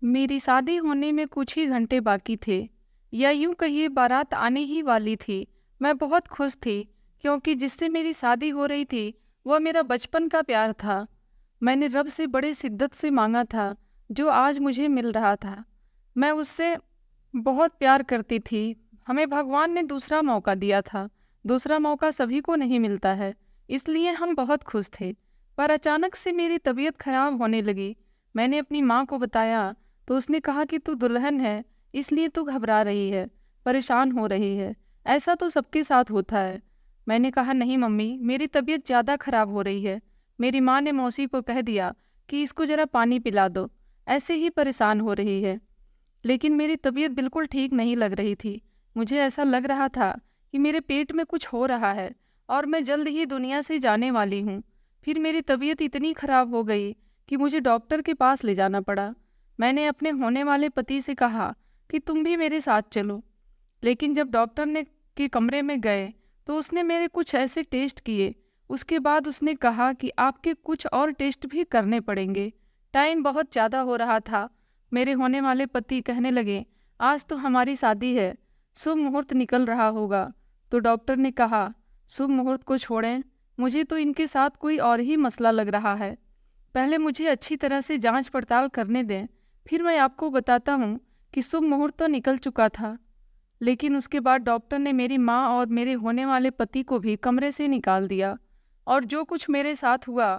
मेरी शादी होने में कुछ ही घंटे बाकी थे, या यूं कहिए बारात आने ही वाली थी। मैं बहुत खुश थी क्योंकि जिससे मेरी शादी हो रही थी वह मेरा बचपन का प्यार था। मैंने रब से बड़े शिद्दत से मांगा था, जो आज मुझे मिल रहा था। मैं उससे बहुत प्यार करती थी। हमें भगवान ने दूसरा मौका दिया था। दूसरा मौका सभी को नहीं मिलता है, इसलिए हम बहुत खुश थे। पर अचानक से मेरी तबीयत खराब होने लगी। मैंने अपनी माँ को बताया तो उसने कहा कि तू दुल्हन है, इसलिए तू घबरा रही है, परेशान हो रही है। ऐसा तो सबके साथ होता है। मैंने कहा नहीं मम्मी, मेरी तबीयत ज़्यादा खराब हो रही है। मेरी माँ ने मौसी को कह दिया कि इसको ज़रा पानी पिला दो, ऐसे ही परेशान हो रही है। लेकिन मेरी तबीयत बिल्कुल ठीक नहीं लग रही थी। मुझे ऐसा लग रहा था कि मेरे पेट में कुछ हो रहा है और मैं जल्द ही दुनिया से जाने वाली हूँ। फिर मेरी तबीयत इतनी खराब हो गई कि मुझे डॉक्टर के पास ले जाना पड़ा। मैंने अपने होने वाले पति से कहा कि तुम भी मेरे साथ चलो। लेकिन जब डॉक्टर ने के कमरे में गए तो उसने मेरे कुछ ऐसे टेस्ट किए। उसके बाद उसने कहा कि आपके कुछ और टेस्ट भी करने पड़ेंगे। टाइम बहुत ज़्यादा हो रहा था। मेरे होने वाले पति कहने लगे, आज तो हमारी शादी है, शुभ मुहूर्त निकल रहा होगा। तो डॉक्टर ने कहा, शुभ मुहूर्त को छोड़ें, मुझे तो इनके साथ कोई और ही मसला लग रहा है। पहले मुझे अच्छी तरह से जांच पड़ताल करने दें, फिर मैं आपको बताता हूँ कि शुभ मुहूर्त तो निकल चुका था। लेकिन उसके बाद डॉक्टर ने मेरी माँ और मेरे होने वाले पति को भी कमरे से निकाल दिया और जो कुछ मेरे साथ हुआ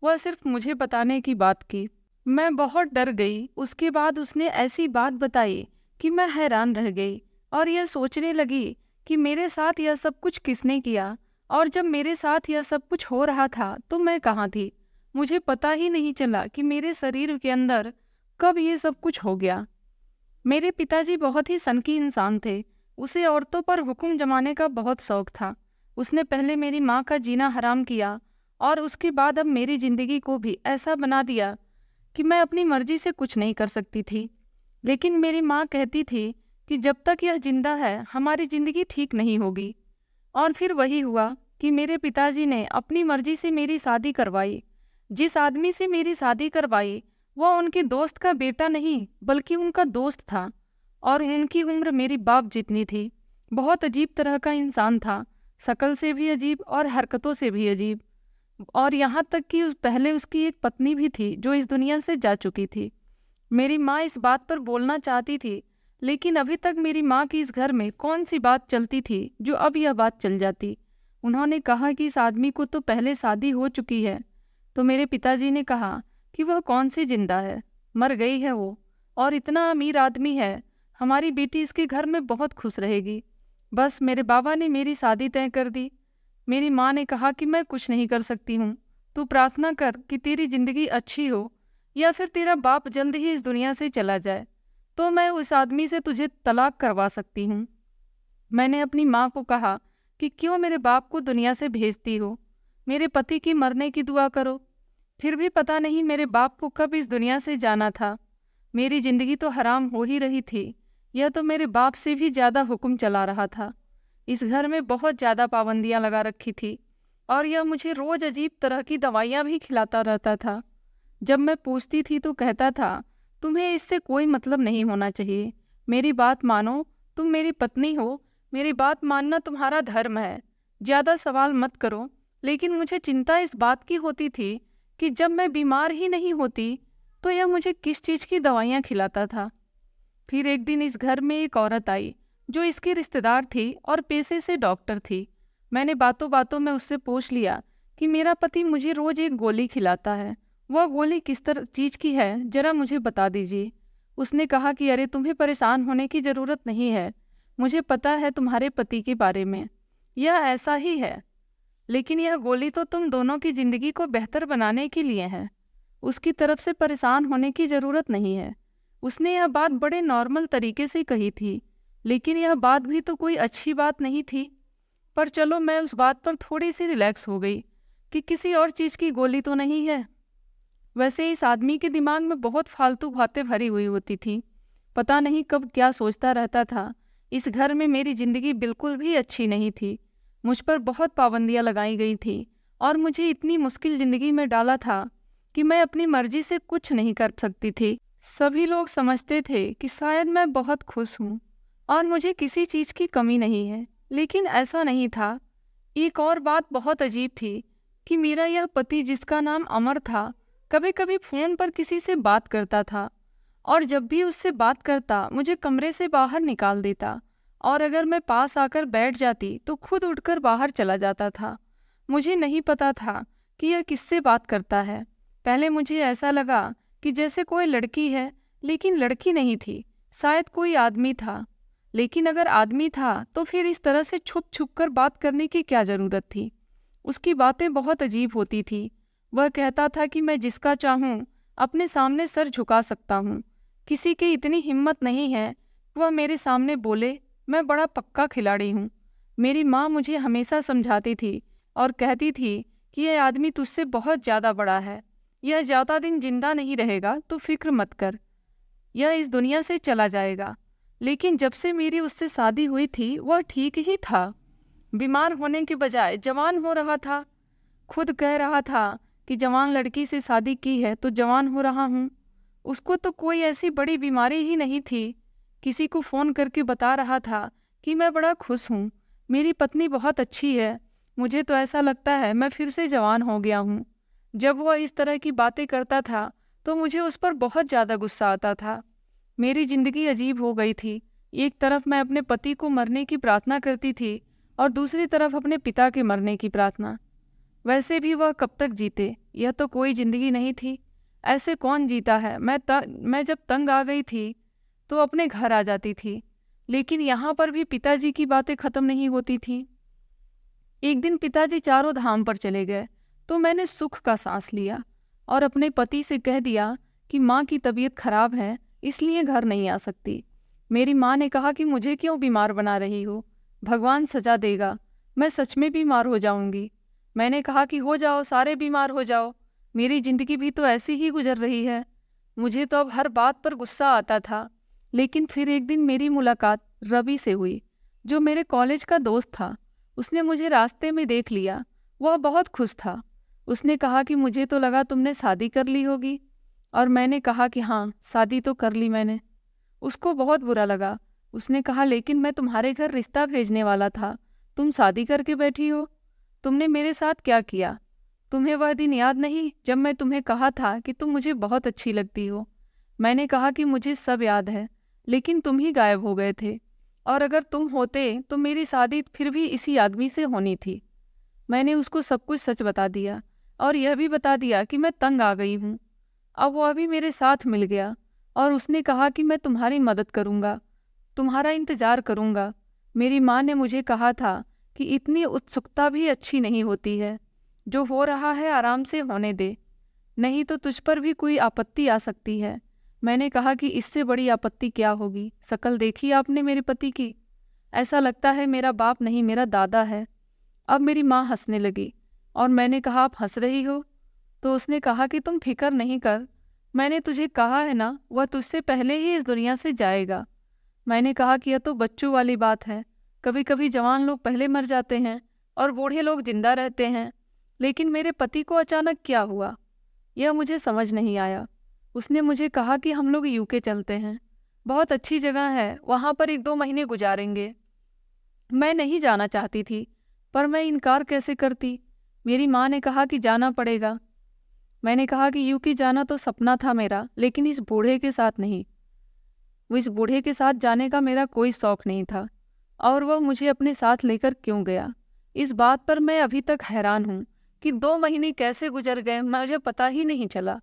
वह सिर्फ मुझे बताने की बात की। मैं बहुत डर गई। उसके बाद उसने ऐसी बात बताई कि मैं हैरान रह गई और यह सोचने लगी कि मेरे साथ यह सब कुछ किसने किया, और जब मेरे साथ यह सब कुछ हो रहा था तो मैं कहाँ थी। मुझे पता ही नहीं चला कि मेरे शरीर के अंदर कब ये सब कुछ हो गया। मेरे पिताजी बहुत ही सनकी इंसान थे। उसे औरतों पर हुक्म जमाने का बहुत शौक था। उसने पहले मेरी माँ का जीना हराम किया और उसके बाद अब मेरी जिंदगी को भी ऐसा बना दिया कि मैं अपनी मर्जी से कुछ नहीं कर सकती थी। लेकिन मेरी माँ कहती थी कि जब तक यह जिंदा है हमारी जिंदगी ठीक नहीं होगी। और फिर वही हुआ कि मेरे पिताजी ने अपनी मर्जी से मेरी शादी करवाई। जिस आदमी से मेरी शादी करवाई वह उनके दोस्त का बेटा नहीं बल्कि उनका दोस्त था, और उनकी उम्र मेरी बाप जितनी थी। बहुत अजीब तरह का इंसान था, शक्ल से भी अजीब और हरकतों से भी अजीब। और यहाँ तक कि पहले उसकी एक पत्नी भी थी जो इस दुनिया से जा चुकी थी। मेरी माँ इस बात पर बोलना चाहती थी, लेकिन अभी तक मेरी माँ की इस घर में कौन सी बात चलती थी जो अब यह बात चल जाती। उन्होंने कहा कि इस आदमी को तो पहले शादी हो चुकी है। तो मेरे पिताजी ने कहा कि वह कौन सी जिंदा है, मर गई है वो, और इतना अमीर आदमी है, हमारी बेटी इसके घर में बहुत खुश रहेगी। बस मेरे बाबा ने मेरी शादी तय कर दी। मेरी माँ ने कहा कि मैं कुछ नहीं कर सकती हूँ, तू प्रार्थना कर कि तेरी जिंदगी अच्छी हो या फिर तेरा बाप जल्द ही इस दुनिया से चला जाए, तो मैं उस आदमी से तुझे तलाक करवा सकती हूँ। मैंने अपनी माँ को कहा कि क्यों मेरे बाप को दुनिया से भेजती हो, मेरे पति की मरने की दुआ करो। फिर भी पता नहीं मेरे बाप को कब इस दुनिया से जाना था। मेरी जिंदगी तो हराम हो ही रही थी, यह तो मेरे बाप से भी ज़्यादा हुक्म चला रहा था। इस घर में बहुत ज़्यादा पाबंदियां लगा रखी थी और यह मुझे रोज़ अजीब तरह की दवाइयाँ भी खिलाता रहता था। जब मैं पूछती थी तो कहता था, तुम्हें इससे कोई मतलब नहीं होना चाहिए, मेरी बात मानो, तुम मेरी पत्नी हो, मेरी बात मानना तुम्हारा धर्म है, ज़्यादा सवाल मत करो। लेकिन मुझे चिंता इस बात की होती थी कि जब मैं बीमार ही नहीं होती तो यह मुझे किस चीज़ की दवाइयाँ खिलाता था। फिर एक दिन इस घर में एक औरत आई जो इसकी रिश्तेदार थी और पेशे से डॉक्टर थी। मैंने बातों बातों में उससे पूछ लिया कि मेरा पति मुझे रोज एक गोली खिलाता है, वह गोली किस तरह चीज़ की है, जरा मुझे बता दीजिए। उसने कहा कि अरे तुम्हें परेशान होने की ज़रूरत नहीं है, मुझे पता है तुम्हारे पति के बारे में, यह ऐसा ही है। लेकिन यह गोली तो तुम दोनों की ज़िंदगी को बेहतर बनाने के लिए है, उसकी तरफ से परेशान होने की ज़रूरत नहीं है। उसने यह बात बड़े नॉर्मल तरीके से कही थी, लेकिन यह बात भी तो कोई अच्छी बात नहीं थी। पर चलो, मैं उस बात पर थोड़ी सी रिलैक्स हो गई कि किसी और चीज़ की गोली तो नहीं है। वैसे इस आदमी के दिमाग में बहुत फालतू बातें भरी हुई होती थी, पता नहीं कब क्या सोचता रहता था। इस घर में मेरी ज़िंदगी बिल्कुल भी अच्छी नहीं थी। मुझ पर बहुत पाबंदियां लगाई गई थी और मुझे इतनी मुश्किल ज़िंदगी में डाला था कि मैं अपनी मर्जी से कुछ नहीं कर सकती थी। सभी लोग समझते थे कि शायद मैं बहुत खुश हूँ और मुझे किसी चीज़ की कमी नहीं है, लेकिन ऐसा नहीं था। एक और बात बहुत अजीब थी कि मेरा यह पति, जिसका नाम अमर था, कभी कभी फ़ोन पर किसी से बात करता था और जब भी उससे बात करता मुझे कमरे से बाहर निकाल देता, और अगर मैं पास आकर बैठ जाती तो खुद उठकर बाहर चला जाता था। मुझे नहीं पता था कि यह किससे बात करता है। पहले मुझे ऐसा लगा कि जैसे कोई लड़की है, लेकिन लड़की नहीं थी, शायद कोई आदमी था। लेकिन अगर आदमी था तो फिर इस तरह से छुप छुप कर बात करने की क्या ज़रूरत थी। उसकी बातें बहुत अजीब होती थी। वह कहता था कि मैं जिसका चाहूँ अपने सामने सर झुका सकता हूँ, किसी की इतनी हिम्मत नहीं है वह मेरे सामने बोले मैं बड़ा पक्का खिलाड़ी हूँ। मेरी माँ मुझे हमेशा समझाती थी और कहती थी कि यह आदमी तुझसे बहुत ज़्यादा बड़ा है, यह ज़्यादा दिन जिंदा नहीं रहेगा तो फिक्र मत कर, यह इस दुनिया से चला जाएगा। लेकिन जब से मेरी उससे शादी हुई थी वह ठीक ही था, बीमार होने के बजाय जवान हो रहा था। खुद कह रहा था कि जवान लड़की से शादी की है तो जवान हो रहा हूँ। उसको तो कोई ऐसी बड़ी बीमारी ही नहीं थी। किसी को फ़ोन करके बता रहा था कि मैं बड़ा खुश हूँ, मेरी पत्नी बहुत अच्छी है, मुझे तो ऐसा लगता है मैं फिर से जवान हो गया हूँ। जब वह इस तरह की बातें करता था तो मुझे उस पर बहुत ज़्यादा गुस्सा आता था। मेरी ज़िंदगी अजीब हो गई थी। एक तरफ मैं अपने पति को मरने की प्रार्थना करती थी और दूसरी तरफ अपने पिता के मरने की प्रार्थना। वैसे भी वह कब तक जीते, यह तो कोई ज़िंदगी नहीं थी। ऐसे कौन जीता है। मैं जब तंग आ गई थी तो अपने घर आ जाती थी, लेकिन यहाँ पर भी पिताजी की बातें ख़त्म नहीं होती थीं। एक दिन पिताजी चारों धाम पर चले गए तो मैंने सुख का सांस लिया और अपने पति से कह दिया कि माँ की तबीयत खराब है, इसलिए घर नहीं आ सकती। मेरी माँ ने कहा कि मुझे क्यों बीमार बना रही हो, भगवान सजा देगा, मैं सच में बीमार हो जाऊंगी। मैंने कहा कि हो जाओ, सारे बीमार हो जाओ, मेरी ज़िंदगी भी तो ऐसी ही गुजर रही है। मुझे तो अब हर बात पर गुस्सा आता था। लेकिन फिर एक दिन मेरी मुलाकात रवि से हुई, जो मेरे कॉलेज का दोस्त था। उसने मुझे रास्ते में देख लिया। वह बहुत खुश था। उसने कहा कि मुझे तो लगा तुमने शादी कर ली होगी, और मैंने कहा कि हाँ, शादी तो कर ली मैंने। उसको बहुत बुरा लगा। उसने कहा लेकिन मैं तुम्हारे घर रिश्ता भेजने वाला था, तुम शादी करके बैठी हो। तुमने मेरे साथ क्या किया? तुम्हें वह दिन याद नहीं जब मैं तुम्हें कहा था कि तुम मुझे बहुत अच्छी लगती हो? मैंने कहा कि मुझे सब याद है, लेकिन तुम ही गायब हो गए थे, और अगर तुम होते तो मेरी शादी फिर भी इसी आदमी से होनी थी। मैंने उसको सब कुछ सच बता दिया और यह भी बता दिया कि मैं तंग आ गई हूँ। अब वह भी मेरे साथ मिल गया और उसने कहा कि मैं तुम्हारी मदद करूँगा, तुम्हारा इंतज़ार करूँगा। मेरी माँ ने मुझे कहा था कि इतनी उत्सुकता भी अच्छी नहीं होती है, जो हो रहा है आराम से होने दे, नहीं तो तुझ पर भी कोई आपत्ति आ सकती है। मैंने कहा कि इससे बड़ी आपत्ति क्या होगी, शक्ल देखी आपने मेरे पति की, ऐसा लगता है मेरा बाप नहीं मेरा दादा है। अब मेरी माँ हंसने लगी और मैंने कहा आप हंस रही हो? तो उसने कहा कि तुम फिक्र नहीं कर, मैंने तुझे कहा है ना, वह तुझसे पहले ही इस दुनिया से जाएगा। मैंने कहा कि यह तो बच्चों वाली बात है, कभी कभी जवान लोग पहले मर जाते हैं और बूढ़े लोग जिंदा रहते हैं, लेकिन मेरे पति को अचानक क्या हुआ, यह मुझे समझ नहीं आया। उसने मुझे कहा कि हम लोग यूके चलते हैं, बहुत अच्छी जगह है, वहाँ पर 1-2 महीने गुजारेंगे। मैं नहीं जाना चाहती थी, पर मैं इनकार कैसे करती। मेरी माँ ने कहा कि जाना पड़ेगा। मैंने कहा कि यूके जाना तो सपना था मेरा, लेकिन इस बूढ़े के साथ नहीं। वो इस बूढ़े के साथ जाने का मेरा कोई शौक नहीं था, और वह मुझे अपने साथ लेकर क्यों गया, इस बात पर मैं अभी तक हैरान हूँ कि 2 महीने कैसे गुजर गए मुझे पता ही नहीं चला।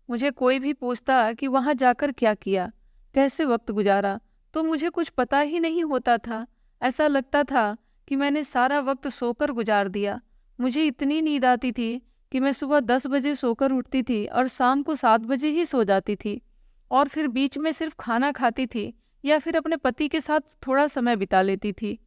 मुझे कोई भी पूछता कि वहाँ जाकर क्या किया, कैसे वक्त गुजारा, तो मुझे कुछ पता ही नहीं होता था। ऐसा लगता था कि मैंने सारा वक्त सोकर गुजार दिया। मुझे इतनी नींद आती थी कि मैं सुबह 10 बजे सोकर उठती थी और शाम को 7 बजे ही सो जाती थी, और फिर बीच में सिर्फ खाना खाती थी या फिर अपने पति के साथ थोड़ा समय बिता लेती थी।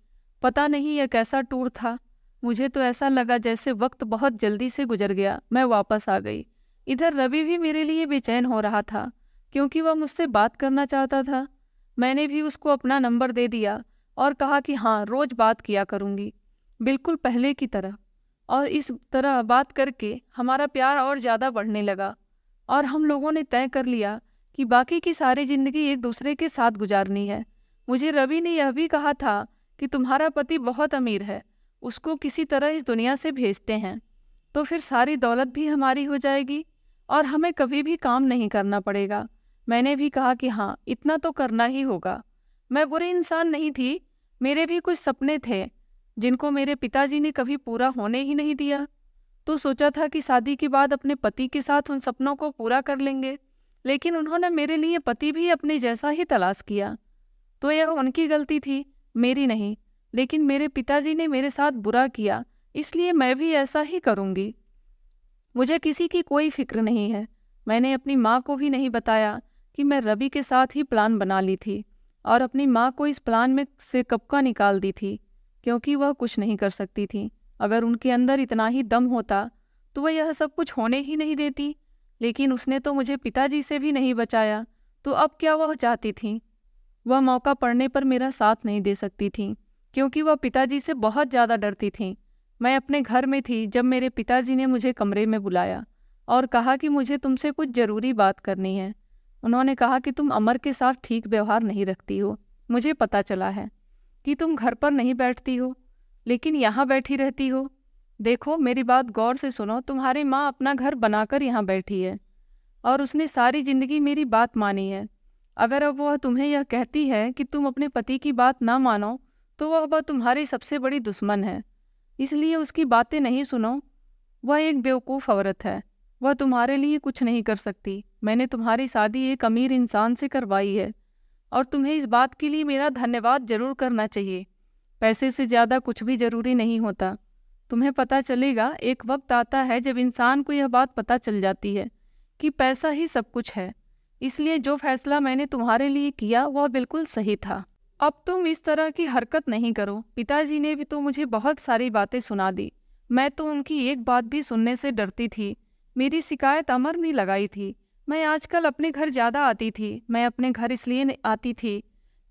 पता नहीं यह कैसा टूर था। मुझे तो ऐसा लगा जैसे वक्त बहुत जल्दी से गुजर गया। मैं वापस आ गई। इधर रवि भी मेरे लिए बेचैन हो रहा था, क्योंकि वह मुझसे बात करना चाहता था। मैंने भी उसको अपना नंबर दे दिया और कहा कि हाँ, रोज बात किया करूँगी, बिल्कुल पहले की तरह। और इस तरह बात करके हमारा प्यार और ज़्यादा बढ़ने लगा, और हम लोगों ने तय कर लिया कि बाकी की सारी ज़िंदगी एक दूसरे के साथ गुजारनी है। मुझे रवि ने यह भी कहा था कि तुम्हारा पति बहुत अमीर है, उसको किसी तरह इस दुनिया से भेजते हैं तो फिर सारी दौलत भी हमारी हो जाएगी और हमें कभी भी काम नहीं करना पड़ेगा। मैंने भी कहा कि हाँ, इतना तो करना ही होगा। मैं बुरी इंसान नहीं थी, मेरे भी कुछ सपने थे जिनको मेरे पिताजी ने कभी पूरा होने ही नहीं दिया। तो सोचा था कि शादी के बाद अपने पति के साथ उन सपनों को पूरा कर लेंगे, लेकिन उन्होंने मेरे लिए पति भी अपने जैसा ही तलाश किया। तो यह उनकी गलती थी, मेरी नहीं। लेकिन मेरे पिताजी ने मेरे साथ बुरा किया, इसलिए मैं भी ऐसा ही करूँगी। मुझे किसी की कोई फिक्र नहीं है। मैंने अपनी माँ को भी नहीं बताया कि मैं रवि के साथ ही प्लान बना ली थी और अपनी माँ को इस प्लान में से कब का निकाल दी थी, क्योंकि वह कुछ नहीं कर सकती थी। अगर उनके अंदर इतना ही दम होता तो वह यह सब कुछ होने ही नहीं देती। लेकिन उसने तो मुझे पिताजी से भी नहीं बचाया, तो अब क्या वह चाहती थी? वह मौका पड़ने पर मेरा साथ नहीं दे सकती थी, क्योंकि वह पिताजी से बहुत ज़्यादा डरती थी। मैं अपने घर में थी जब मेरे पिताजी ने मुझे कमरे में बुलाया और कहा कि मुझे तुमसे कुछ ज़रूरी बात करनी है। उन्होंने कहा कि तुम अमर के साथ ठीक व्यवहार नहीं रखती हो। मुझे पता चला है कि तुम घर पर नहीं बैठती हो, लेकिन यहाँ बैठी रहती हो। देखो, मेरी बात गौर से सुनो। तुम्हारी माँ अपना घर बनाकर यहाँ बैठी है और उसने सारी ज़िंदगी मेरी बात मानी है। अगर अब वह तुम्हें यह कहती है कि तुम अपने पति की बात ना मानो, तो वह तुम्हारी सबसे बड़ी दुश्मन है। इसलिए उसकी बातें नहीं सुनो। वह एक बेवकूफ़ औरत है, वह तुम्हारे लिए कुछ नहीं कर सकती। मैंने तुम्हारी शादी एक अमीर इंसान से करवाई है और तुम्हें इस बात के लिए मेरा धन्यवाद जरूर करना चाहिए। पैसे से ज़्यादा कुछ भी ज़रूरी नहीं होता। तुम्हें पता चलेगा, एक वक्त आता है जब इंसान को यह बात पता चल जाती है कि पैसा ही सब कुछ है। इसलिए जो फैसला मैंने तुम्हारे लिए किया वह बिल्कुल सही था। अब तुम इस तरह की हरकत नहीं करो। पिताजी ने भी तो मुझे बहुत सारी बातें सुना दी, मैं तो उनकी एक बात भी सुनने से डरती थी। मेरी शिकायत अमर ने लगाई थी। मैं आजकल अपने घर ज़्यादा आती थी। मैं अपने घर इसलिए आती थी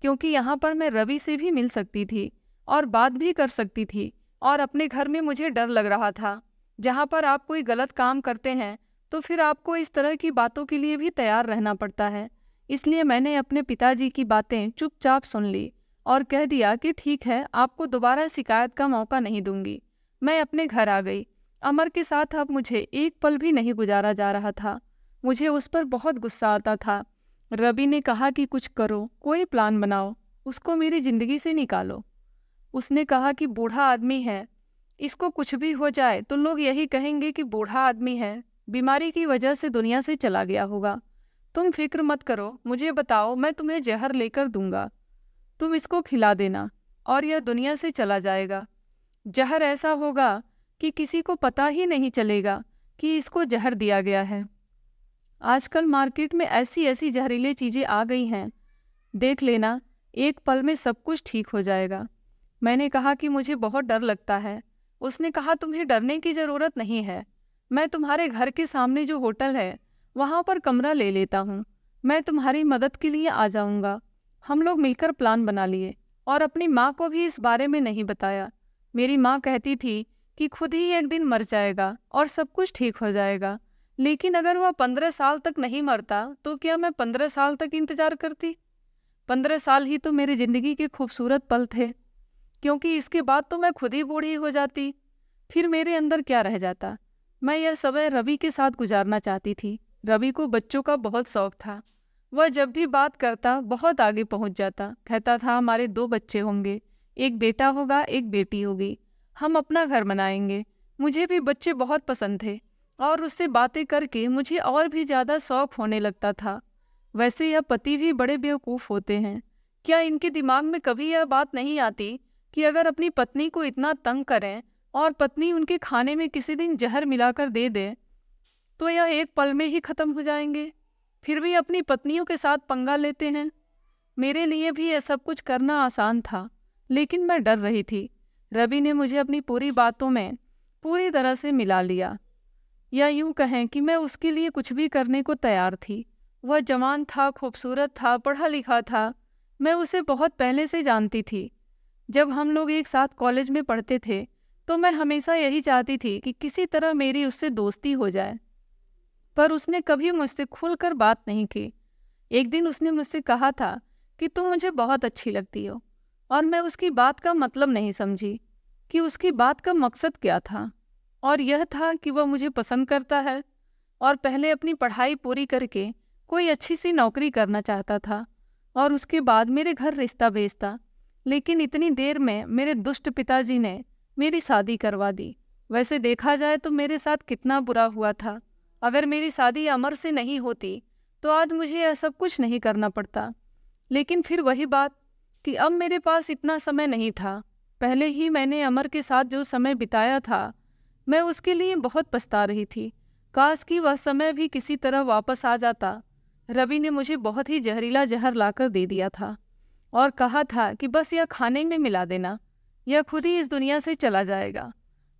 क्योंकि यहाँ पर मैं रवि से भी मिल सकती थी और बात भी कर सकती थी, और अपने घर में मुझे डर लग रहा था। जहाँ पर आप कोई गलत काम करते हैं तो फिर आपको इस तरह की बातों के लिए भी तैयार रहना पड़ता है। इसलिए मैंने अपने पिताजी की बातें चुपचाप सुन ली और कह दिया कि ठीक है, आपको दोबारा शिकायत का मौका नहीं दूंगी। मैं अपने घर आ गई। अमर के साथ अब मुझे एक पल भी नहीं गुजारा जा रहा था। मुझे उस पर बहुत गुस्सा आता था। रवि ने कहा कि कुछ करो, कोई प्लान बनाओ, उसको मेरी ज़िंदगी से निकालो। उसने कहा कि बूढ़ा आदमी है, इसको कुछ भी हो जाए तो लोग यही कहेंगे कि बूढ़ा आदमी है, बीमारी की वजह से दुनिया से चला गया होगा। तुम फिक्र मत करो, मुझे बताओ, मैं तुम्हें जहर लेकर दूंगा, तुम इसको खिला देना और यह दुनिया से चला जाएगा। जहर ऐसा होगा कि किसी को पता ही नहीं चलेगा कि इसको जहर दिया गया है। आजकल मार्केट में ऐसी ऐसी जहरीली चीज़ें आ गई हैं, देख लेना, एक पल में सब कुछ ठीक हो जाएगा। मैंने कहा कि मुझे बहुत डर लगता है। उसने कहा तुम्हें डरने की ज़रूरत नहीं है, मैं तुम्हारे घर के सामने जो होटल है वहाँ पर कमरा ले लेता हूँ। मैं तुम्हारी मदद के लिए आ जाऊँगा। हम लोग मिलकर प्लान बना लिए और अपनी माँ को भी इस बारे में नहीं बताया। मेरी माँ कहती थी कि खुद ही एक दिन मर जाएगा और सब कुछ ठीक हो जाएगा। लेकिन अगर वह 15 साल तक नहीं मरता तो क्या मैं 15 साल तक इंतजार करती? 15 साल ही तो मेरी ज़िंदगी के खूबसूरत पल थे, क्योंकि इसके बाद तो मैं खुद ही बूढ़ी हो जाती। फिर मेरे अंदर क्या रह जाता? मैं यह समय रवि के साथ गुजारना चाहती थी। रवि को बच्चों का बहुत शौक था। वह जब भी बात करता बहुत आगे पहुंच जाता। कहता था हमारे 2 बच्चे होंगे, एक बेटा होगा, एक बेटी होगी, हम अपना घर बनाएंगे। मुझे भी बच्चे बहुत पसंद थे और उससे बातें करके मुझे और भी ज़्यादा शौक होने लगता था। वैसे यह पति भी बड़े बेवकूफ़ होते हैं। क्या इनके दिमाग में कभी यह बात नहीं आती कि अगर अपनी पत्नी को इतना तंग करें और पत्नी उनके खाने में किसी दिन जहर मिलाकर दे दे तो यह एक पल में ही ख़त्म हो जाएंगे? फिर भी अपनी पत्नियों के साथ पंगा लेते हैं। मेरे लिए भी यह सब कुछ करना आसान था, लेकिन मैं डर रही थी। रवि ने मुझे अपनी पूरी बातों में पूरी तरह से मिला लिया, या यूं कहें कि मैं उसके लिए कुछ भी करने को तैयार थी। वह जवान था, खूबसूरत था, पढ़ा लिखा था। मैं उसे बहुत पहले से जानती थी। जब हम लोग एक साथ कॉलेज में पढ़ते थे तो मैं हमेशा यही चाहती थी कि किसी तरह मेरी उससे दोस्ती हो जाए, पर उसने कभी मुझसे खुलकर बात नहीं की। एक दिन उसने मुझसे कहा था कि तुम मुझे बहुत अच्छी लगती हो, और मैं उसकी बात का मतलब नहीं समझी कि उसकी बात का मकसद क्या था। और यह था कि वह मुझे पसंद करता है और पहले अपनी पढ़ाई पूरी करके कोई अच्छी सी नौकरी करना चाहता था और उसके बाद मेरे घर रिश्ता भेजता। लेकिन इतनी देर में मेरे दुष्ट पिताजी ने मेरी शादी करवा दी। वैसे देखा जाए तो मेरे साथ कितना बुरा हुआ था। अगर मेरी शादी अमर से नहीं होती तो आज मुझे यह सब कुछ नहीं करना पड़ता। लेकिन फिर वही बात कि अब मेरे पास इतना समय नहीं था। पहले ही मैंने अमर के साथ जो समय बिताया था, मैं उसके लिए बहुत पछता रही थी। काश कि वह समय भी किसी तरह वापस आ जाता। रवि ने मुझे बहुत ही जहरीला जहर लाकर दे दिया था और कहा था कि बस यह खाने में मिला देना, यह खुद ही इस दुनिया से चला जाएगा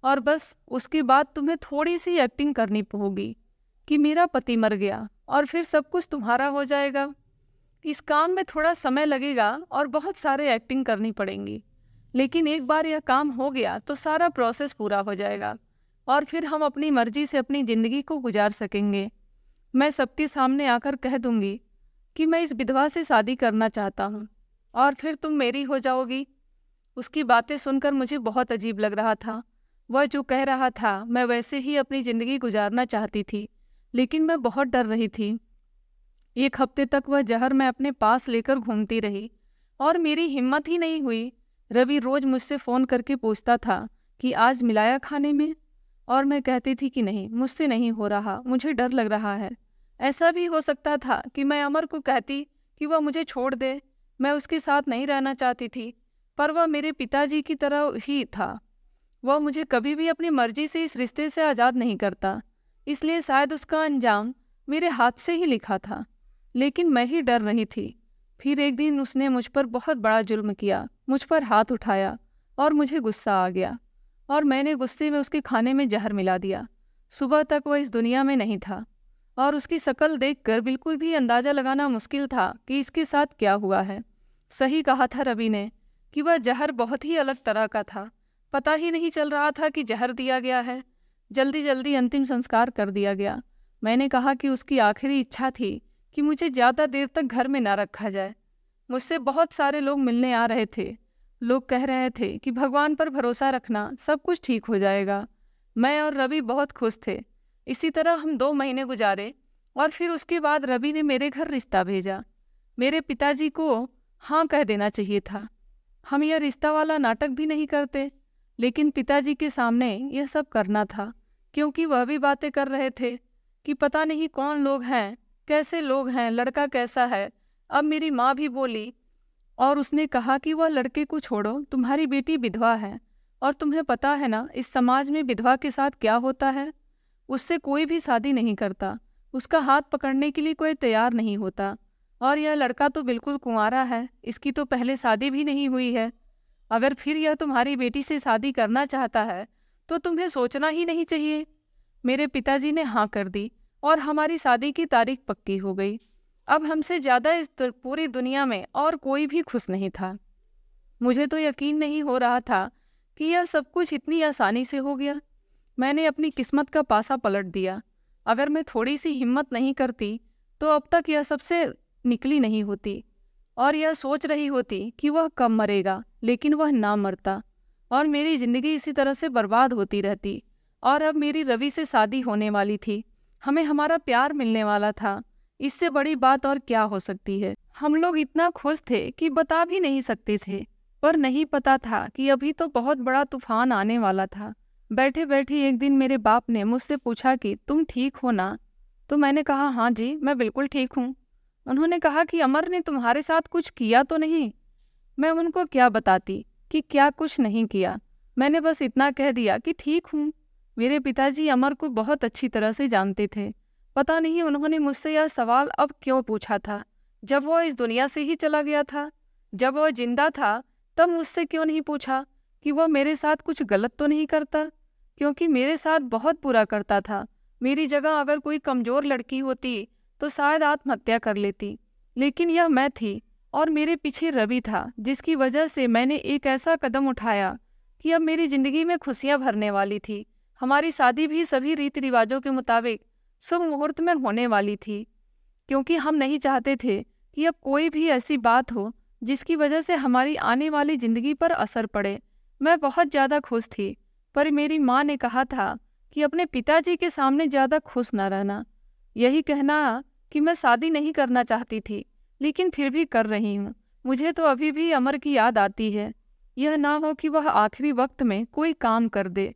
और बस उसके बाद तुम्हें थोड़ी सी एक्टिंग करनी होगी कि मेरा पति मर गया और फिर सब कुछ तुम्हारा हो जाएगा। इस काम में थोड़ा समय लगेगा और बहुत सारे एक्टिंग करनी पड़ेंगी, लेकिन एक बार यह काम हो गया तो सारा प्रोसेस पूरा हो जाएगा और फिर हम अपनी मर्जी से अपनी ज़िंदगी को गुजार सकेंगे। मैं सबके सामने आकर कह दूंगी कि मैं इस विधवा से शादी करना चाहता हूँ और फिर तुम मेरी हो जाओगी। उसकी बातें सुनकर मुझे बहुत अजीब लग रहा था। वह जो कह रहा था मैं वैसे ही अपनी ज़िंदगी गुजारना चाहती थी, लेकिन मैं बहुत डर रही थी। एक हफ्ते तक वह जहर मैं अपने पास लेकर घूमती रही और मेरी हिम्मत ही नहीं हुई। रवि रोज मुझसे फ़ोन करके पूछता था कि आज मिलाया खाने में, और मैं कहती थी कि नहीं, मुझसे नहीं हो रहा, मुझे डर लग रहा है। ऐसा भी हो सकता था कि मैं अमर को कहती कि वह मुझे छोड़ दे, मैं उसके साथ नहीं रहना चाहती थी, पर वह मेरे पिताजी की तरह ही था। वह मुझे कभी भी अपनी मर्जी से इस रिश्ते से आज़ाद नहीं करता, इसलिए शायद उसका अंजाम मेरे हाथ से ही लिखा था, लेकिन मैं ही डर रही थी। फिर एक दिन उसने मुझ पर बहुत बड़ा जुल्म किया, मुझ पर हाथ उठाया और मुझे गुस्सा आ गया और मैंने गुस्से में उसके खाने में जहर मिला दिया। सुबह तक वह इस दुनिया में नहीं था और उसकी शक्ल देखकर बिल्कुल भी अंदाज़ा लगाना मुश्किल था कि इसके साथ क्या हुआ है। सही कहा था रवि ने कि वह जहर बहुत ही अलग तरह का था। पता ही नहीं चल रहा था कि जहर दिया गया है। जल्दी जल्दी अंतिम संस्कार कर दिया गया। मैंने कहा कि उसकी आखिरी इच्छा थी कि मुझे ज़्यादा देर तक घर में ना रखा जाए। मुझसे बहुत सारे लोग मिलने आ रहे थे। लोग कह रहे थे कि भगवान पर भरोसा रखना, सब कुछ ठीक हो जाएगा। मैं और रवि बहुत खुश थे। इसी तरह हम 2 महीने गुजारे और फिर उसके बाद रवि ने मेरे घर रिश्ता भेजा। मेरे पिताजी को हाँ कह देना चाहिए था। हम यह रिश्ता वाला नाटक भी नहीं करते, लेकिन पिताजी के सामने यह सब करना था, क्योंकि वह भी बातें कर रहे थे कि पता नहीं कौन लोग हैं, कैसे लोग हैं, लड़का कैसा है। अब मेरी माँ भी बोली और उसने कहा कि वह लड़के को छोड़ो, तुम्हारी बेटी विधवा है और तुम्हें पता है ना इस समाज में विधवा के साथ क्या होता है। उससे कोई भी शादी नहीं करता, उसका हाथ पकड़ने के लिए कोई तैयार नहीं होता। और यह लड़का तो बिल्कुल कुंवारा है, इसकी तो पहले शादी भी नहीं हुई है। अगर फिर यह तुम्हारी बेटी से शादी करना चाहता है तो तुम्हें सोचना ही नहीं चाहिए। मेरे पिताजी ने हाँ कर दी और हमारी शादी की तारीख पक्की हो गई। अब हमसे ज़्यादा इस पूरी दुनिया में और कोई भी खुश नहीं था। मुझे तो यकीन नहीं हो रहा था कि यह सब कुछ इतनी आसानी से हो गया। मैंने अपनी किस्मत का पासा पलट दिया। अगर मैं थोड़ी सी हिम्मत नहीं करती तो अब तक यह सबसे निकली नहीं होती और यह सोच रही होती कि वह कब मरेगा, लेकिन वह ना मरता और मेरी ज़िंदगी इसी तरह से बर्बाद होती रहती। और अब मेरी रवि से शादी होने वाली थी, हमें हमारा प्यार मिलने वाला था। इससे बड़ी बात और क्या हो सकती है। हम लोग इतना खुश थे कि बता भी नहीं सकते थे, पर नहीं पता था कि अभी तो बहुत बड़ा तूफान आने वाला था। बैठे बैठे एक दिन मेरे बाप ने मुझसे पूछा कि तुम ठीक हो ना? तो मैंने कहा हाँ जी, मैं बिल्कुल ठीक हूँ। उन्होंने कहा कि अमर ने तुम्हारे साथ कुछ किया तो नहीं? मैं उनको क्या बताती कि क्या कुछ नहीं किया। मैंने बस इतना कह दिया कि ठीक हूँ। मेरे पिताजी अमर को बहुत अच्छी तरह से जानते थे। पता नहीं उन्होंने मुझसे यह सवाल अब क्यों पूछा था, जब वह इस दुनिया से ही चला गया था। जब वह जिंदा था तब मुझसे क्यों नहीं पूछा कि वह मेरे साथ कुछ गलत तो नहीं करता, क्योंकि मेरे साथ बहुत बुरा करता था। मेरी जगह अगर कोई कमज़ोर लड़की होती तो शायद आत्महत्या कर लेती, लेकिन यह मैं थी और मेरे पीछे रवि था, जिसकी वजह से मैंने एक ऐसा कदम उठाया कि अब मेरी ज़िंदगी में खुशियाँ भरने वाली थी। हमारी शादी भी सभी रीति रिवाजों के मुताबिक शुभ मुहूर्त में होने वाली थी। क्योंकि हम नहीं चाहते थे कि अब कोई भी ऐसी बात हो जिसकी वजह से हमारी आने वाली ज़िंदगी पर असर पड़े। मैं बहुत ज़्यादा खुश थी, पर मेरी माँ ने कहा था कि अपने पिताजी के सामने ज़्यादा खुश ना रहना। यही कहना कि मैं शादी नहीं करना चाहती थी, लेकिन फिर भी कर रही हूँ। मुझे तो अभी भी अमर की याद आती है। यह ना हो कि वह आखिरी वक्त में कोई काम कर दे,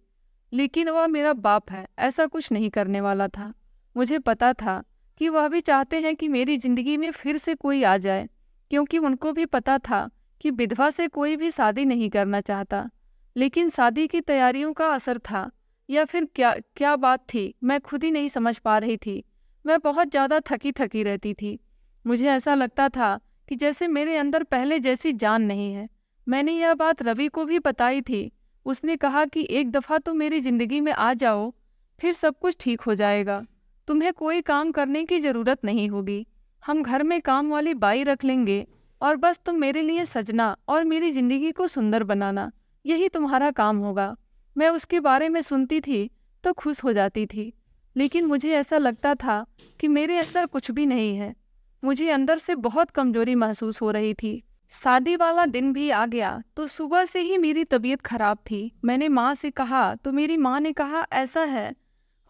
लेकिन वह मेरा बाप है, ऐसा कुछ नहीं करने वाला था। मुझे पता था कि वह भी चाहते हैं कि मेरी ज़िंदगी में फिर से कोई आ जाए, क्योंकि उनको भी पता था कि विधवा से कोई भी शादी नहीं करना चाहता। लेकिन शादी की तैयारियों का असर था, या फिर क्या क्या बात थी, मैं खुद ही नहीं समझ पा रही थी। मैं बहुत ज़्यादा थकी थकी रहती थी। मुझे ऐसा लगता था कि जैसे मेरे अंदर पहले जैसी जान नहीं है। मैंने यह बात रवि को भी बताई थी। उसने कहा कि एक दफ़ा तो मेरी ज़िंदगी में आ जाओ, फिर सब कुछ ठीक हो जाएगा। तुम्हें कोई काम करने की ज़रूरत नहीं होगी। हम घर में काम वाली बाई रख लेंगे और बस तुम मेरे लिए सजना और मेरी ज़िंदगी को सुंदर बनाना, यही तुम्हारा काम होगा। मैं उसके बारे में सुनती थी तो खुश हो जाती थी, लेकिन मुझे ऐसा लगता था कि मेरे अंदर कुछ भी नहीं है। मुझे अंदर से बहुत कमजोरी महसूस हो रही थी। शादी वाला दिन भी आ गया तो सुबह से ही मेरी तबीयत खराब थी। मैंने माँ से कहा तो मेरी माँ ने कहा, ऐसा है,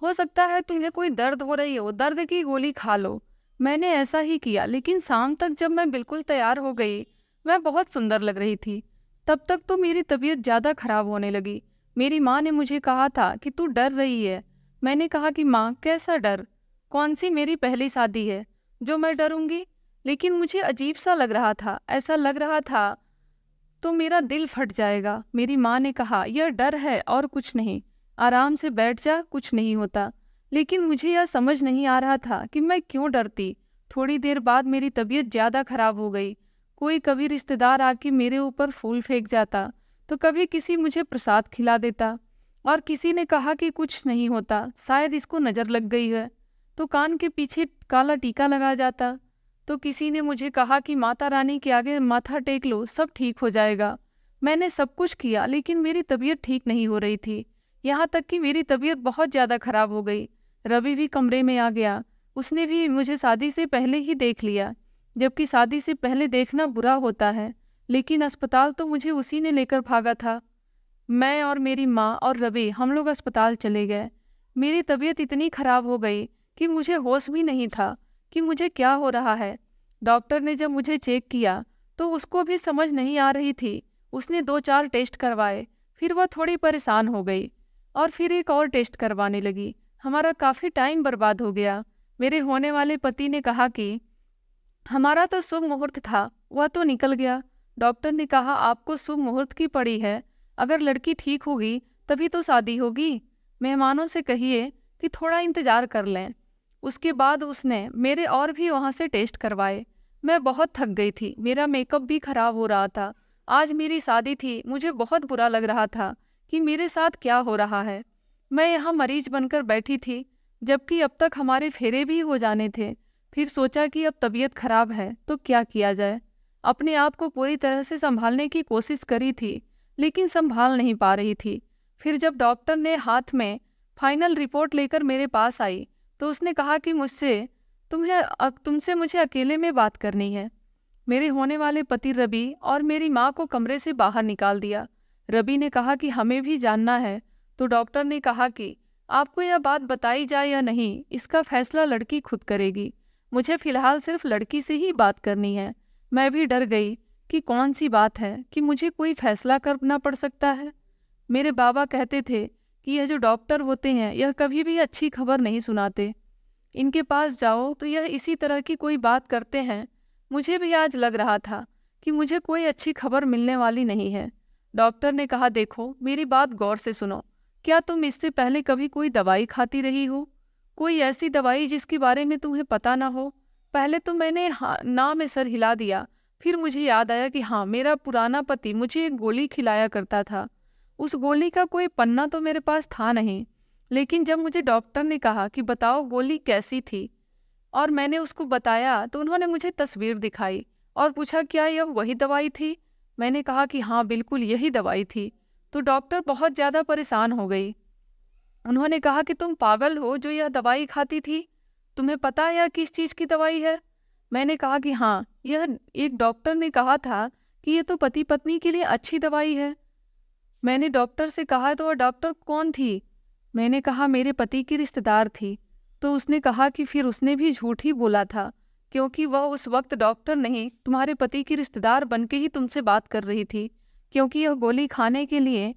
हो सकता है तुम्हें कोई दर्द हो रही हो, दर्द की गोली खा लो। मैंने ऐसा ही किया, लेकिन शाम तक जब मैं बिल्कुल तैयार हो गई, मैं बहुत सुंदर लग रही थी। तब तक तो मेरी तबीयत ज़्यादा खराब होने लगी। मेरी माँ ने मुझे कहा था कि तू डर रही है। मैंने कहा कि माँ, कैसा डर? कौन सी मेरी पहली शादी है जो मैं डरूंगी? लेकिन मुझे अजीब सा लग रहा था, ऐसा लग रहा था तो मेरा दिल फट जाएगा। मेरी माँ ने कहा, यह डर है और कुछ नहीं, आराम से बैठ जा, कुछ नहीं होता। लेकिन मुझे यह समझ नहीं आ रहा था कि मैं क्यों डरती। थोड़ी देर बाद मेरी तबीयत ज़्यादा खराब हो गई। कोई कभी रिश्तेदार आके मेरे ऊपर फूल फेंक जाता, तो कभी किसी मुझे प्रसाद खिला देता, और किसी ने कहा कि कुछ नहीं होता, शायद इसको नज़र लग गई है, तो कान के पीछे काला टीका लगा जाता। तो किसी ने मुझे कहा कि माता रानी के आगे माथा टेक लो, सब ठीक हो जाएगा। मैंने सब कुछ किया, लेकिन मेरी तबीयत ठीक नहीं हो रही थी। यहाँ तक कि मेरी तबीयत बहुत ज़्यादा खराब हो गई। रवि भी कमरे में आ गया। उसने भी मुझे शादी से पहले ही देख लिया, जबकि शादी से पहले देखना बुरा होता है। लेकिन अस्पताल तो मुझे उसी ने लेकर भागा था। मैं और मेरी माँ और रवि, हम लोग अस्पताल चले गए। मेरी तबीयत इतनी खराब हो गई कि मुझे होश भी नहीं था कि मुझे क्या हो रहा है। डॉक्टर ने जब मुझे चेक किया तो उसको भी समझ नहीं आ रही थी। उसने 2-4 टेस्ट करवाए, फिर वह थोड़ी परेशान हो गई और फिर एक और टेस्ट करवाने लगी। हमारा काफ़ी टाइम बर्बाद हो गया। मेरे होने वाले पति ने कहा कि हमारा तो शुभ मुहूर्त था, वह तो निकल गया। डॉक्टर ने कहा, आपको शुभ मुहूर्त की पड़ी है, अगर लड़की ठीक होगी तभी तो शादी होगी। मेहमानों से कहिए कि थोड़ा इंतजार कर लें। उसके बाद उसने मेरे और भी वहाँ से टेस्ट करवाए। मैं बहुत थक गई थी, मेरा मेकअप भी खराब हो रहा था। आज मेरी शादी थी, मुझे बहुत बुरा लग रहा था कि मेरे साथ क्या हो रहा है। मैं यहाँ मरीज बनकर बैठी थी, जबकि अब तक हमारे फेरे भी हो जाने थे। फिर सोचा कि अब तबीयत खराब है तो क्या किया जाए। अपने आप को पूरी तरह से संभालने की कोशिश करी थी, लेकिन संभाल नहीं पा रही थी। फिर जब डॉक्टर ने हाथ में फाइनल रिपोर्ट लेकर मेरे पास आई तो उसने कहा कि तुमसे मुझे अकेले में बात करनी है। मेरे होने वाले पति रवि और मेरी माँ को कमरे से बाहर निकाल दिया। रवि ने कहा कि हमें भी जानना है, तो डॉक्टर ने कहा कि आपको यह बात बताई जाए या नहीं, इसका फैसला लड़की खुद करेगी। मुझे फिलहाल सिर्फ लड़की से ही बात करनी है। मैं भी डर गई कि कौन सी बात है कि मुझे कोई फैसला करना पड़ सकता है। मेरे बाबा कहते थे कि यह जो डॉक्टर होते हैं, यह कभी भी अच्छी खबर नहीं सुनाते। इनके पास जाओ तो यह इसी तरह की कोई बात करते हैं। मुझे भी आज लग रहा था कि मुझे कोई अच्छी खबर मिलने वाली नहीं है। डॉक्टर ने कहा, देखो मेरी बात गौर से सुनो, क्या तुम इससे पहले कभी कोई दवाई खाती रही हो? कोई ऐसी दवाई जिसके बारे में तुम्हें पता ना हो? पहले तो मैंने ना में सर हिला दिया, फिर मुझे याद आया कि हाँ, मेरा पुराना पति मुझे एक गोली खिलाया करता था। उस गोली का कोई पन्ना तो मेरे पास था नहीं, लेकिन जब मुझे डॉक्टर ने कहा कि बताओ गोली कैसी थी, और मैंने उसको बताया तो उन्होंने मुझे तस्वीर दिखाई और पूछा, क्या यह वही दवाई थी? मैंने कहा कि हाँ, बिल्कुल यही दवाई थी। तो डॉक्टर बहुत ज़्यादा परेशान हो गई। उन्होंने कहा कि तुम पागल हो जो यह दवाई खाती थी। तुम्हें पता है यह किस चीज़ की दवाई है? मैंने कहा कि हाँ, यह एक डॉक्टर ने कहा था कि ये तो पति पत्नी के लिए अच्छी दवाई है। मैंने डॉक्टर से कहा तो वह डॉक्टर कौन थी? मैंने कहा मेरे पति की रिश्तेदार थी। तो उसने कहा कि फिर उसने भी झूठ ही बोला था, क्योंकि वह उस वक्त डॉक्टर नहीं, तुम्हारे पति की रिश्तेदार बन के ही तुमसे बात कर रही थी, क्योंकि यह गोली खाने के लिए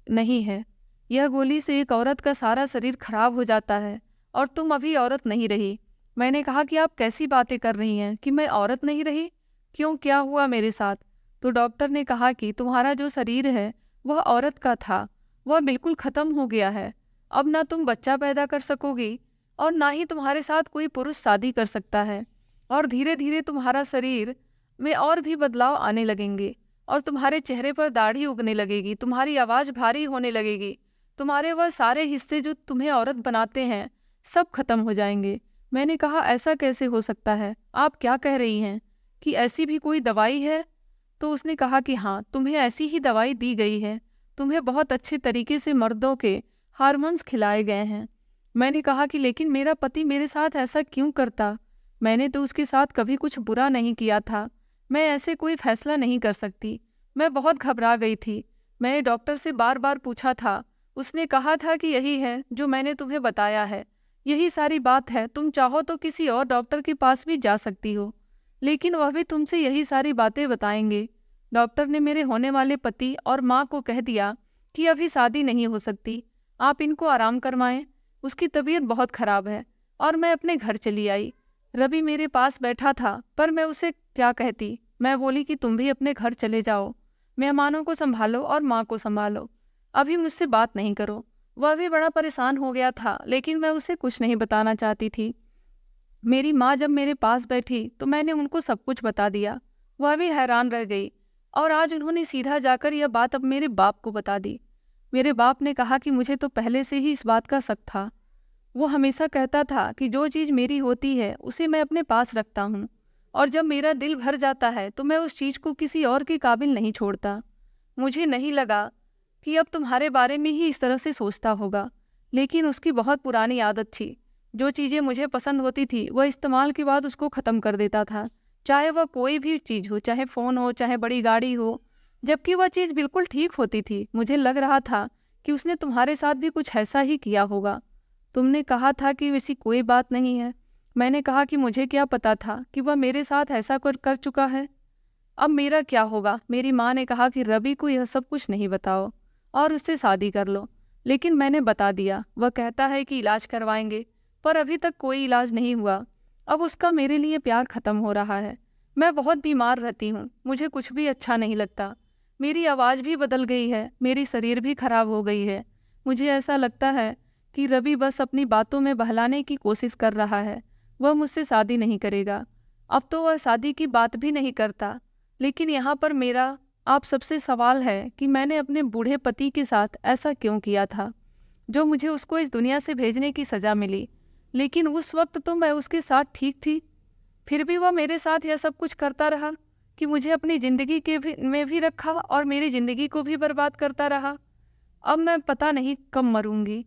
नहीं है। यह गोली से एक औरत का सारा शरीर खराब हो जाता है और तुम अभी औरत नहीं रही। मैंने कहा कि आप कैसी बातें कर रही हैं कि मैं औरत नहीं रही? क्यों, क्या हुआ मेरे साथ? तो डॉक्टर ने कहा कि तुम्हारा जो शरीर है वह औरत का था, वह बिल्कुल ख़त्म हो गया है। अब ना तुम बच्चा पैदा कर सकोगी और ना ही तुम्हारे साथ कोई पुरुष शादी कर सकता है, और धीरे धीरे तुम्हारा शरीर में और भी बदलाव आने लगेंगे और तुम्हारे चेहरे पर दाढ़ी उगने लगेगी, तुम्हारी आवाज़ भारी होने लगेगी, तुम्हारे वह सारे हिस्से जो तुम्हें औरत बनाते हैं सब खत्म हो जाएंगे। मैंने कहा ऐसा कैसे हो सकता है, आप क्या कह रही हैं कि ऐसी भी कोई दवाई है? तो उसने कहा कि हाँ, तुम्हें ऐसी ही दवाई दी गई है, तुम्हें बहुत अच्छे तरीके से मर्दों के हार्मोन्स खिलाए गए हैं। मैंने कहा कि लेकिन मेरा पति मेरे साथ ऐसा क्यों करता? मैंने तो उसके साथ कभी कुछ बुरा नहीं किया था, मैं ऐसे कोई फैसला नहीं कर सकती। मैं बहुत घबरा गई थी। मैंने डॉक्टर से बार बार पूछा था, उसने कहा था कि यही है जो मैंने तुम्हें बताया है, यही सारी बात है, तुम चाहो तो किसी और डॉक्टर के पास भी जा सकती हो, लेकिन वह भी तुमसे यही सारी बातें बताएंगे। डॉक्टर ने मेरे होने वाले पति और माँ को कह दिया कि अभी शादी नहीं हो सकती, आप इनको आराम करवाएं, उसकी तबीयत बहुत खराब है। और मैं अपने घर चली आई। रवि मेरे पास बैठा था, पर मैं उसे क्या कहती। मैं बोली कि तुम भी अपने घर चले जाओ, मेहमानों को संभालो और माँ को संभालो, अभी मुझसे बात नहीं करो। वह भी बड़ा परेशान हो गया था, लेकिन मैं उसे कुछ नहीं बताना चाहती थी। मेरी माँ जब मेरे पास बैठी तो मैंने उनको सब कुछ बता दिया। वह भी हैरान रह गई और आज उन्होंने सीधा जाकर यह बात अब मेरे बाप को बता दी। मेरे बाप ने कहा कि मुझे तो पहले से ही इस बात का शक था। वो हमेशा कहता था कि जो चीज़ मेरी होती है उसे मैं अपने पास रखता हूँ, और जब मेरा दिल भर जाता है तो मैं उस चीज़ को किसी और के काबिल नहीं छोड़ता। मुझे नहीं लगा कि अब तुम्हारे बारे में ही इस तरह से सोचता होगा, लेकिन उसकी बहुत पुरानी आदत थी। जो चीज़ें मुझे पसंद होती थी वह इस्तेमाल के बाद उसको ख़त्म कर देता था, चाहे वह कोई भी चीज़ हो, चाहे फ़ोन हो, चाहे बड़ी गाड़ी हो, जबकि वह चीज़ बिल्कुल ठीक होती थी। मुझे लग रहा था कि उसने तुम्हारे साथ भी कुछ ऐसा ही किया होगा। तुमने कहा था कि वैसी कोई बात नहीं है। मैंने कहा कि मुझे क्या पता था कि वह मेरे साथ ऐसा कर चुका है। अब मेरा क्या होगा? मेरी माँ ने कहा कि रवि को यह सब कुछ नहीं बताओ और उससे शादी कर लो, लेकिन मैंने बता दिया। वह कहता है कि इलाज करवाएंगे, पर अभी तक कोई इलाज नहीं हुआ। अब उसका मेरे लिए प्यार ख़त्म हो रहा है। मैं बहुत बीमार रहती हूँ, मुझे कुछ भी अच्छा नहीं लगता। मेरी आवाज़ भी बदल गई है, मेरी शरीर भी खराब हो गई है। मुझे ऐसा लगता है कि रवि बस अपनी बातों में बहलाने की कोशिश कर रहा है। वह मुझसे शादी नहीं करेगा। अब तो वह शादी की बात भी नहीं करता। लेकिन यहाँ पर मेरा आप सबसे सवाल है कि मैंने अपने बूढ़े पति के साथ ऐसा क्यों किया था, जो मुझे उसको इस दुनिया से भेजने की सज़ा मिली। लेकिन उस वक्त तो मैं उसके साथ ठीक थी, फिर भी वह मेरे साथ यह सब कुछ करता रहा कि मुझे अपनी ज़िंदगी में भी रखा और मेरी ज़िंदगी को भी बर्बाद करता रहा। अब मैं पता नहीं कब मरूंगी,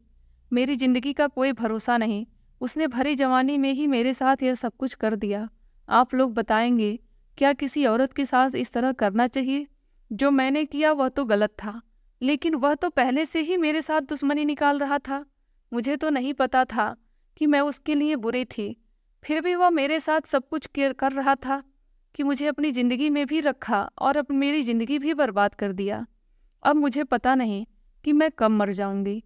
मेरी ज़िंदगी का कोई भरोसा नहीं। उसने भरी जवानी में ही मेरे साथ यह सब कुछ कर दिया। आप लोग बताएंगे, क्या किसी औरत के साथ इस तरह करना चाहिए? जो मैंने किया वह तो गलत था, लेकिन वह तो पहले से ही मेरे साथ दुश्मनी निकाल रहा था। मुझे तो नहीं पता था कि मैं उसके लिए बुरी थी, फिर भी वह मेरे साथ सब कुछ कर रहा था कि मुझे अपनी ज़िंदगी में भी रखा और मेरी ज़िंदगी भी बर्बाद कर दिया। अब मुझे पता नहीं कि मैं कब मर जाऊंगी।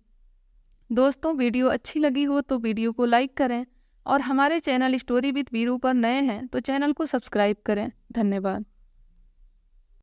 दोस्तों, वीडियो अच्छी लगी हो तो वीडियो को लाइक करें और हमारे चैनल स्टोरी विद वीरू पर नए हैं तो चैनल को सब्सक्राइब करें। धन्यवाद।